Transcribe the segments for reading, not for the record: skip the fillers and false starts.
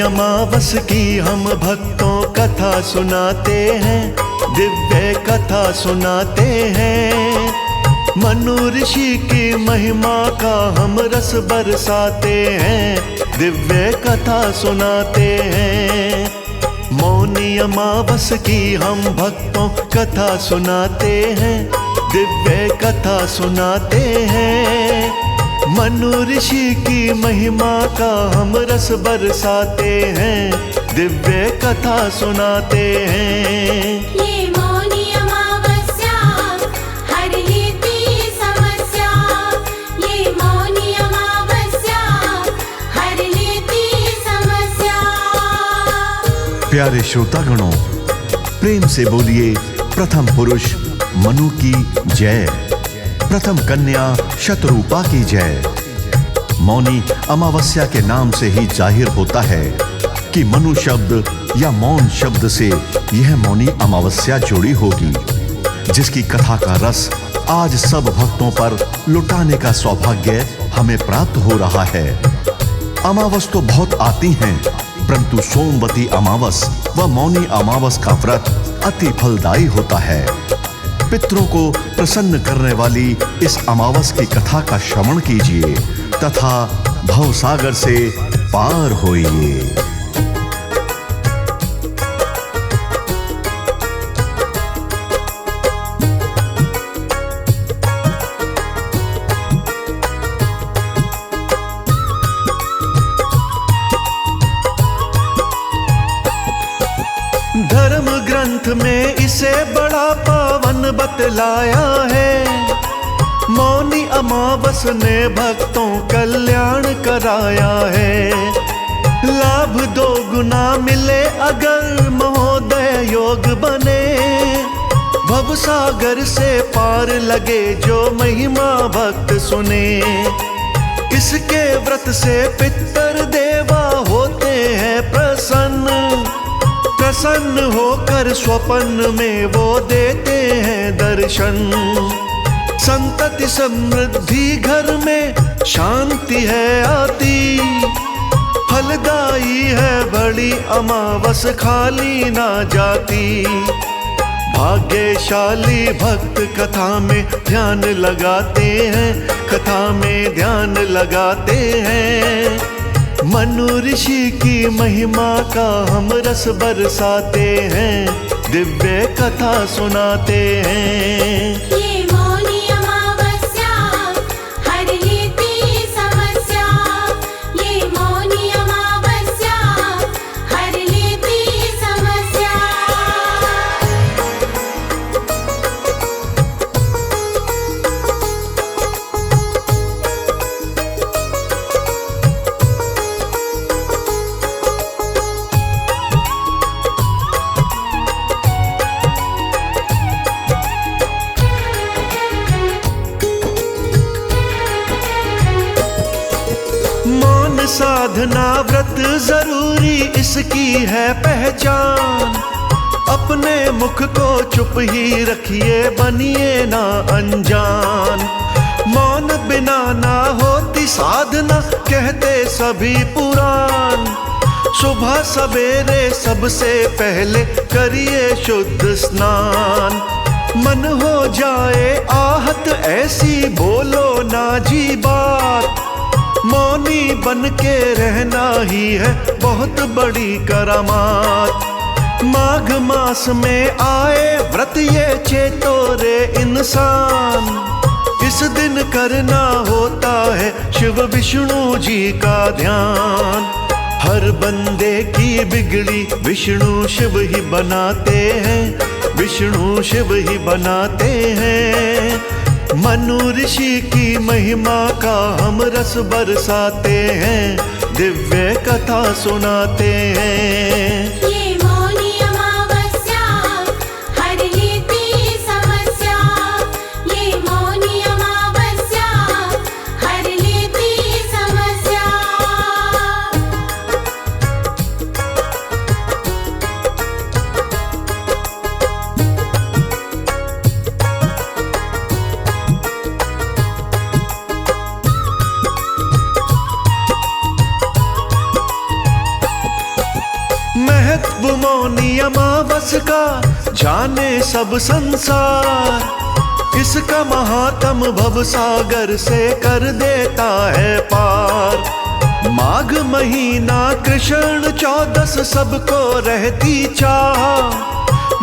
अमावस की हम भक्तों कथा सुनाते हैं, दिव्य कथा सुनाते हैं। मनु ऋषि की महिमा का हम रस बरसाते हैं, दिव्य कथा सुनाते हैं। मौनी अमावस की हम भक्तों कथा सुनाते हैं, दिव्य कथा सुनाते हैं। मनु ऋषि की महिमा का हम रस बरसाते हैं, दिव्य कथा सुनाते हैं। ये मौनी अमावस्या हर लेती समस्या, ये मौनी अमावस्या हर लेती समस्या। प्यारे श्रोतागणों, प्रेम से बोलिए प्रथम पुरुष मनु की जय, प्रथम कन्या शतरूपा की जय। मौनी अमावस्या के नाम से ही जाहिर होता है कि मनु शब्द या मौन शब्द से यह मौनी अमावस्या जुड़ी होगी, जिसकी कथा का रस आज सब भक्तों पर लुटाने का सौभाग्य हमें प्राप्त हो रहा है। अमावस तो बहुत आती हैं, परंतु सोमवती अमावस व मौनी अमावस का व्रत अति फलदायी होता है। पितरों को प्रसन्न करने वाली इस अमावस की कथा का श्रवण कीजिए तथा भवसागर से पार होइए। धर्म ग्रंथ में इसे बड़ा पावन बतलाया है। मौनी अमावस ने भक्तों कल्याण कराया है। लाभ दो गुना मिले अगर महोदय योग बने, भवसागर से पार लगे जो महिमा भक्त सुने। इसके व्रत से पितर देवा होते हैं प्रसन्न, प्रसन्न होकर स्वप्न में वो देते हैं दर्शन। संतति समृद्धि घर में शांति है आती, फलदायी है बड़ी अमावस खाली ना जाती। भाग्यशाली भक्त कथा में ध्यान लगाते हैं, कथा में ध्यान लगाते हैं। मनु ऋषि की महिमा का हम रस बरसाते हैं, दिव्य कथा सुनाते हैं। ये मौनी अमावस्या हर लेती समस्या, ये मौनी अमावस्या हर लेती समस्या। साधना व्रत जरूरी इसकी है पहचान। अपने मुख को चुप ही रखिए, बनिए ना अनजान। मौन बिना ना होती साधना कहते सभी पुराण। सुबह सवेरे सबसे पहले करिए शुद्ध स्नान। मन हो जाए आहत ऐसी बोलो ना जी बात। मौनी बन के रहना ही है बहुत बड़ी करामात। माघ मास में आए व्रत ये चेतो रे इंसान। इस दिन करना होता है शिव विष्णु जी का ध्यान। हर बंदे की बिगड़ी विष्णु शिव ही बनाते हैं, विष्णु शिव ही बनाते हैं। मनु ऋषि की महिमा का हम रस बरसाते हैं, दिव्य कथा सुनाते हैं। ये मौनी अमावस्या हर लेती समस्या, ये मौनी अमावस्या हर लेती समस्या। वो मौनी अमावस का जाने सब संसार, इसका महात्म भव सागर से कर देता है पार। माघ महीना कृष्ण 14 सबको रहती चाह,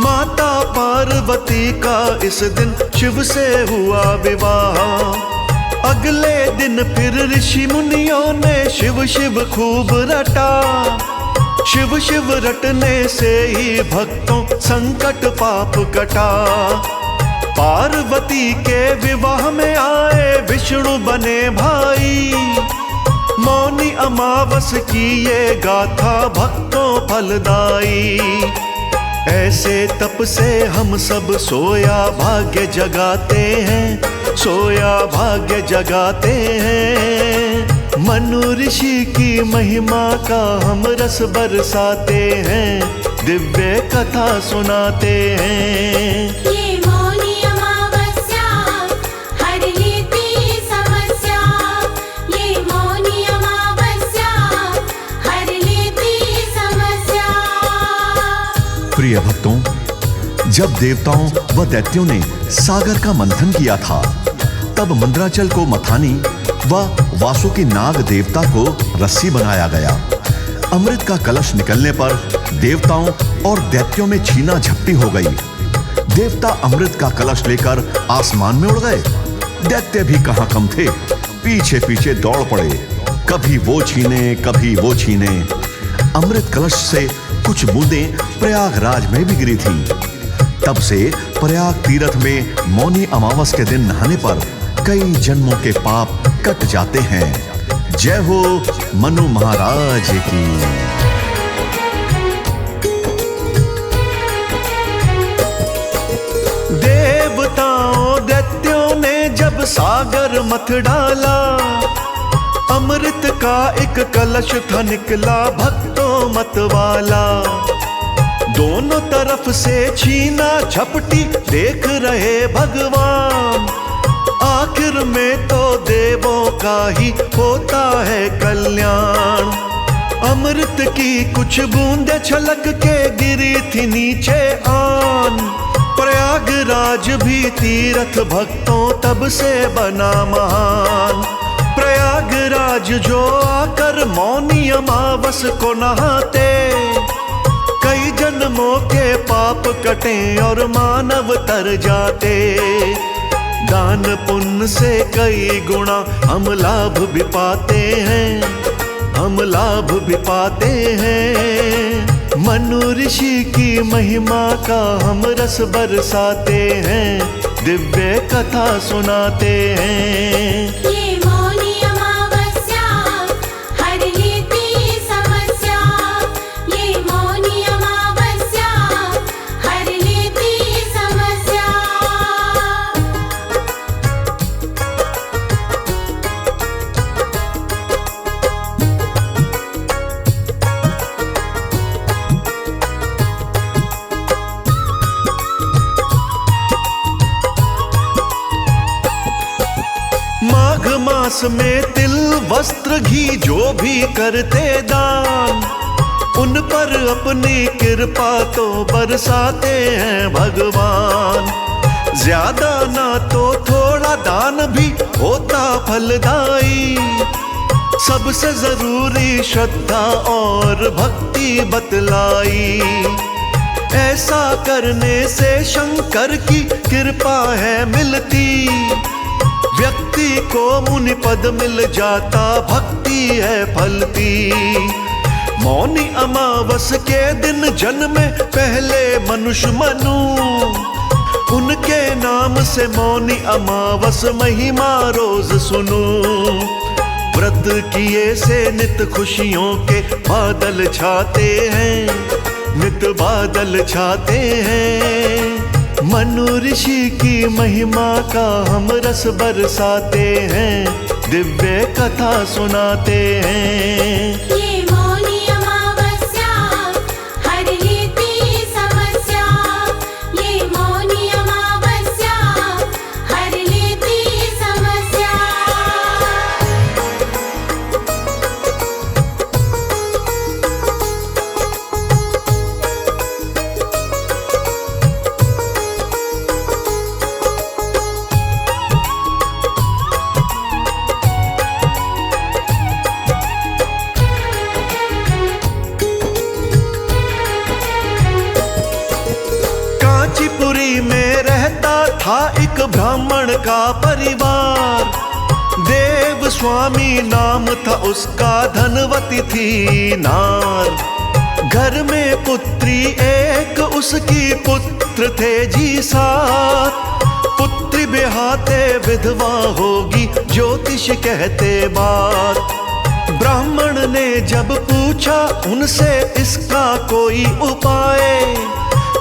माता पार्वती का इस दिन शिव से हुआ विवाह। अगले दिन फिर ऋषि मुनियों ने शिव शिव खूब रटा, शिव शिव रटने से ही भक्तों संकट पाप कटा। पार्वती के विवाह में आए विष्णु बने भाई, मौनी अमावस की ये गाथा भक्तों फलदाई। ऐसे तप से हम सब सोया भाग्य जगाते हैं, सोया भाग्य जगाते हैं। मनु ऋषि की महिमा का हम रस बरसाते हैं, दिव्य कथा सुनाते हैं। ये मौनी अमावस्या हर लेती समस्या, ये मौनी अमावस्या हर लेती समस्या। प्रिय भक्तों, जब देवताओं व दैत्यों ने सागर का मंथन किया था, तब मंदराचल को मथानी व वासुकी नाग देवता को रस्सी बनाया गया। अमृत का कलश निकलने पर देवताओं और दैत्यों में छीना झपटी हो गई। देवता अमृत का कलश लेकर आसमान में उड़ गए, दैत्य भी कहां कम थे, पीछे पीछे दौड़ पड़े, कभी वो छीने कभी वो छीने। अमृत कलश से कुछ बूंदें प्रयागराज में भी गिरी थी। तब से प्रयाग तीर्थ में मौनी अमावस के दिन नहाने पर कई जन्मों के पाप कट जाते हैं। जय हो मनु महाराज की। देवताओं दैत्यों ने जब सागर मथ डाला, अमृत का एक कलश था निकला भक्तों मत वाला। दोनों तरफ से छीना झपटी देख रहे भगवान, आखिर में तो देवों का ही होता है कल्याण। अमृत की कुछ बूंदें छलक के गिरी थी नीचे आन, प्रयागराज भी तीर्थ भक्तों तब से बना महान। प्रयागराज जो आकर मौनी अमावस को नहाते, कई जन्मों के पाप कटे और मानव तर जाते। दान पुण्य से कई गुणा हम लाभ भी पाते हैं, हम लाभ भी पाते हैं। मनु ऋषि की महिमा का हम रस बरसाते हैं, दिव्य कथा सुनाते हैं। ये मौनी अमावस्या हर लेती समस्या, ये मौनी अमावस्या हर लेती समस्या। माघ मास में तिल वस्त्र घी जो भी करते दान, उन पर अपनी कृपा तो बरसाते हैं भगवान। ज्यादा ना तो थोड़ा दान भी होता फलदाई, सबसे जरूरी श्रद्धा और भक्ति बतलाई। ऐसा करने से शंकर की कृपा है मिलती, व्यक्ति को मुनि पद मिल जाता, भक्ति है फलती। मौनी अमावस के दिन जन्मे पहले मनुष्य मनु, उनके नाम से मौनी अमावस महिमा रोज सुनूं। व्रत किए से नित खुशियों के बादल छाते हैं, नित बादल छाते हैं। मनु ऋषि की महिमा का हम रस बरसाते हैं, दिव्य कथा सुनाते हैं। ये मौनी अमावस्या हर लेती समस्या, ये मौनी अमावस्या हर लेती समस्या। था एक ब्राह्मण का परिवार, देव स्वामी नाम था उसका, धनवती थी नार। घर में पुत्री एक उसकी, पुत्र थे जी सात। पुत्री ब्याहते विधवा होगी, ज्योतिष कहते बात। ब्राह्मण ने जब पूछा उनसे इसका कोई उपाय,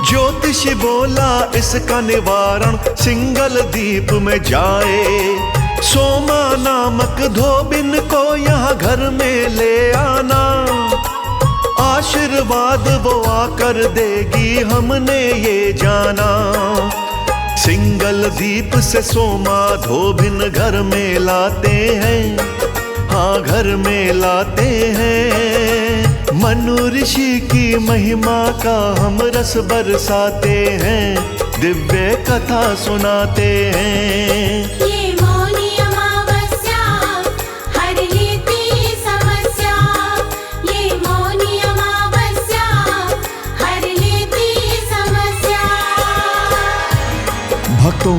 ज्योतिष बोला इसका निवारण सिंगल दीप में जाए। सोमा नामक धोबिन को यहाँ घर में ले आना, आशीर्वाद वो आकर देगी हमने ये जाना। सिंगल दीप से सोमा धोबिन घर में लाते हैं, हाँ घर में लाते हैं। मनु ऋषि की महिमा का हम रस बरसाते हैं, दिव्य कथा सुनाते हैं। ये मौनी अमावस्या हर लेती समस्या, ये मौनी अमावस्या हर लेती समस्या। भक्तों,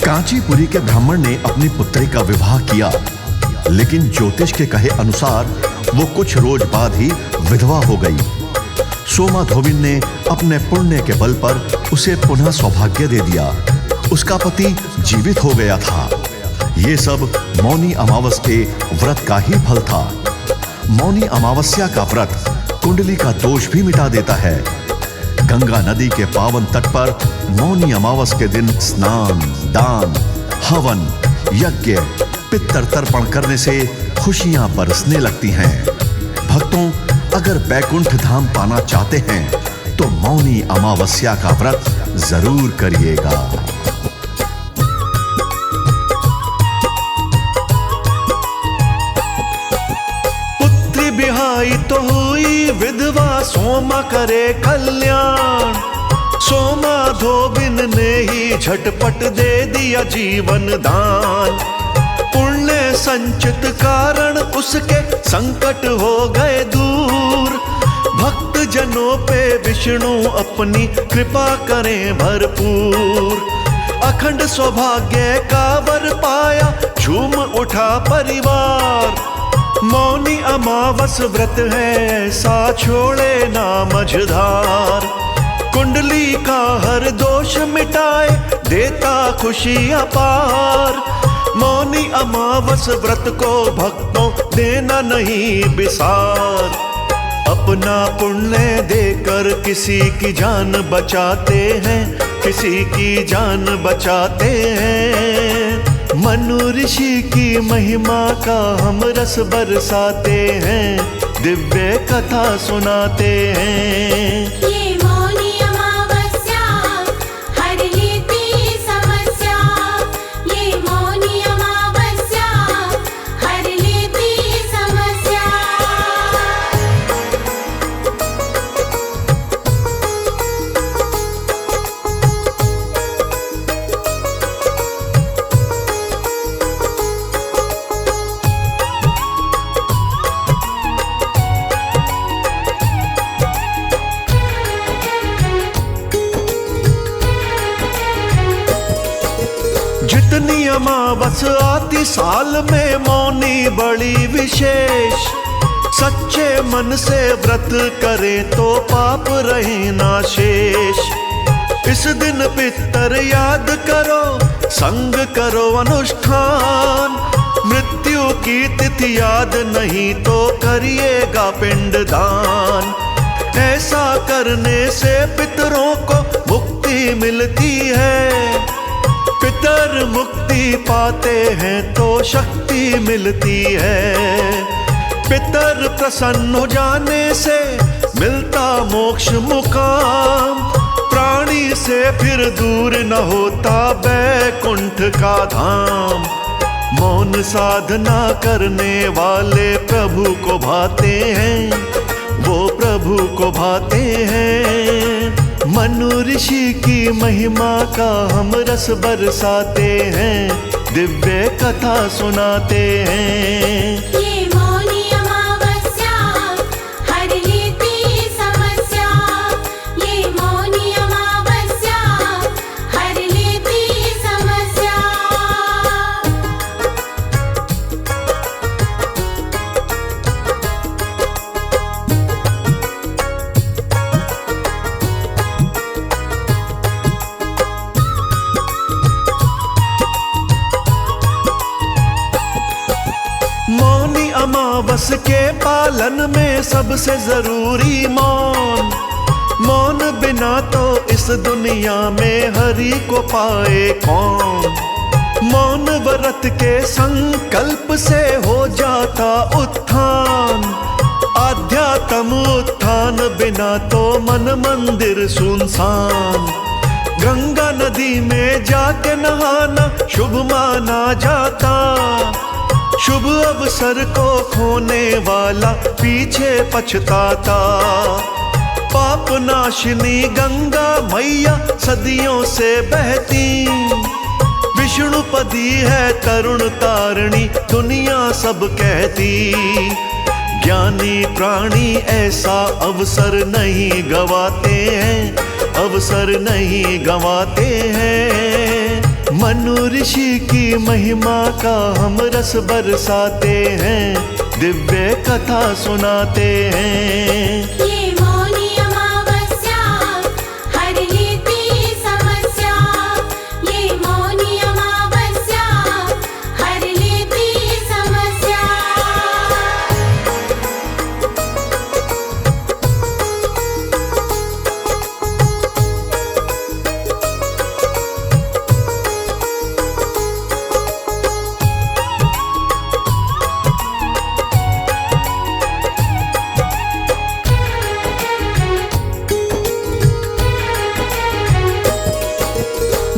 कांचीपुरी के ब्राह्मण ने अपनी पुत्री का विवाह किया, लेकिन ज्योतिष के कहे अनुसार वो कुछ रोज बाद ही विधवा हो गई। सोमा धोबिन ने अपने पुण्य के बल पर उसे पुनः सौभाग्य दे दिया। उसका पति जीवित हो गया था। ये सब मौनी अमावस के व्रत का ही फल था। मौनी अमावस्या का व्रत कुंडली का दोष भी मिटा देता है। गंगा नदी के पावन तट पर मौनी अमावस के दिन स्नान, दान, हवन, यज्ञ, पितृ तर्पण करने से खुशियां बरसने लगती हैं। भक्तों, अगर बैकुंठ धाम पाना चाहते हैं तो मौनी अमावस्या का व्रत जरूर करिएगा। पुत्री बिहाई तो हुई विधवा, सोमा करे कल्याण। सोमा धोबिन ने ही झटपट दे दिया जीवन दान। पुण्य संचित कारण उसके संकट हो गए दूर। भक्त जनों पे विष्णु अपनी कृपा करें भरपूर। अखंड सौभाग्य का वर पाया, झूम उठा परिवार। मौनी अमावस व्रत है ऐसा, छोड़े ना मझधार। कुंडली का हर दोष मिटाए, देता खुशी अपार। मौनी अमावस व्रत को भक्तों देना नहीं बिसार। अपना पुण्य देकर किसी की जान बचाते हैं, किसी की जान बचाते हैं। मनु ऋषि की महिमा का हम रस बरसाते हैं, दिव्य कथा सुनाते हैं। ये मौनी अमावस्या हर लेती समस्या, ये मौनी अमावस्या हर लेती समस्या। जितनी अमावस आती साल में, मौनी बड़ी विशेष। सच्चे मन से व्रत करे तो पाप रहे ना शेष। इस दिन पितर याद करो, संग करो अनुष्ठान। मृत्यु की तिथि याद नहीं तो करिएगा पिंडदान। ऐसा करने से पितरों को मुक्ति मिलती है। पितर मुक्ति पाते हैं तो शक्ति मिलती है। पितर प्रसन्न हो जाने से मिलता मोक्ष मुकाम। प्राणी से फिर दूर न होता बैकुंठ का धाम। मौन साधना करने वाले प्रभु को भाते हैं, वो प्रभु को भाते हैं। मनु ऋषि की महिमा का हम रस बरसाते हैं, दिव्य कथा सुनाते हैं। ये मौनी अमावस्या हर लेती समस्या, ये मौनी अमावस्या हर लेती अमावस के पालन में सबसे जरूरी मौन। मौन बिना तो इस दुनिया में हरि को पाए कौन। मौन व्रत के संकल्प से हो जाता उत्थान। आध्यात्म उत्थान बिना तो मन मंदिर सुनसान। गंगा नदी में जाके नहाना शुभ माना जाता। शुभ अवसर को खोने वाला पीछे पछताता। पाप नाशिनी गंगा मैया सदियों से बहती। विष्णुपदी है तरुण तारिणी दुनिया सब कहती। ज्ञानी प्राणी ऐसा अवसर नहीं गवाते हैं, अवसर नहीं गवाते हैं। मनु ऋषि की महिमा का हम रस बरसाते हैं, दिव्य कथा सुनाते हैं। ये मौनी अमावस्या हर लेती समस्या। ये मौनी अमावस्या हर लेती समस्या।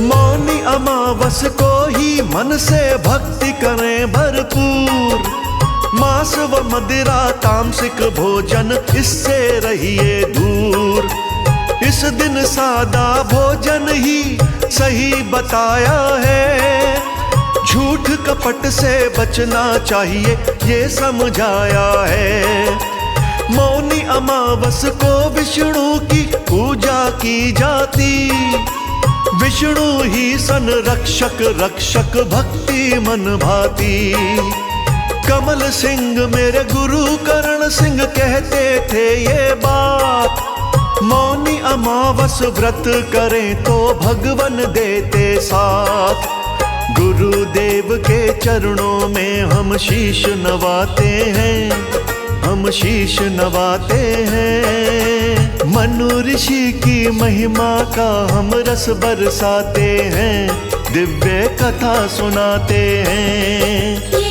मौनी अमावस को ही मन से भक्ति करें भरपूर। मांस व मदिरा तामसिक भोजन इससे रहिए दूर। इस दिन सादा भोजन ही सही बताया है। झूठ कपट से बचना चाहिए ये समझाया है। मौनी अमावस को विष्णु की पूजा की जाती। विष्णु ही संरक्षक रक्षक भक्ति मन भाती। कमल सिंह मेरे गुरु करण सिंह कहते थे ये बात। मौनी अमावस व्रत करें तो भगवन देते साथ। गुरुदेव के चरणों में हम शीश नवाते हैं, हम शीश नवाते हैं। मनु ऋषि की महिमा का हम रस बरसाते हैं, दिव्य कथा सुनाते हैं।